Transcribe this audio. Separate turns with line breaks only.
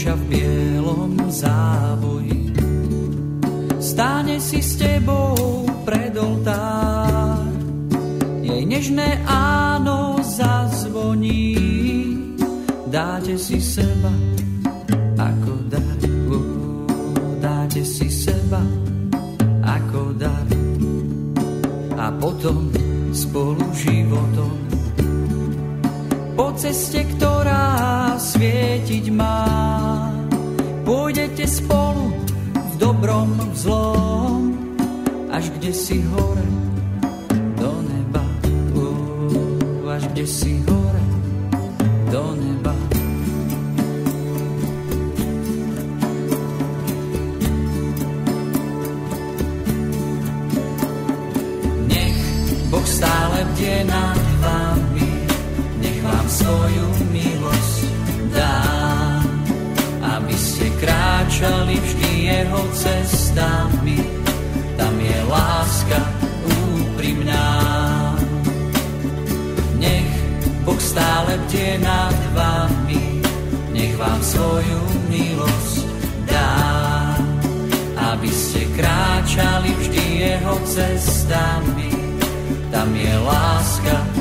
dievča v bielom závoji stáne si s tebou pred oltár. Jej nežné áno zazvoní, dáte si seba ako dar. Dáte si seba ako dar. A potom spolu životom po ceste, ktorá svietiť má, pôjdete spolu v dobrom, v zlom, až kde si hore do neba. Až kde si hore do neba. Nech Boh stále bdie nad vami, nech vám svoju milosť dá, aby ste kráčali vždy jeho cestami. Tam je láska úprimná. Nech Boh stále bdie nad vami, nech vám svoju milosť dá, aby ste kráčali vždy jeho cestami. Tam je láska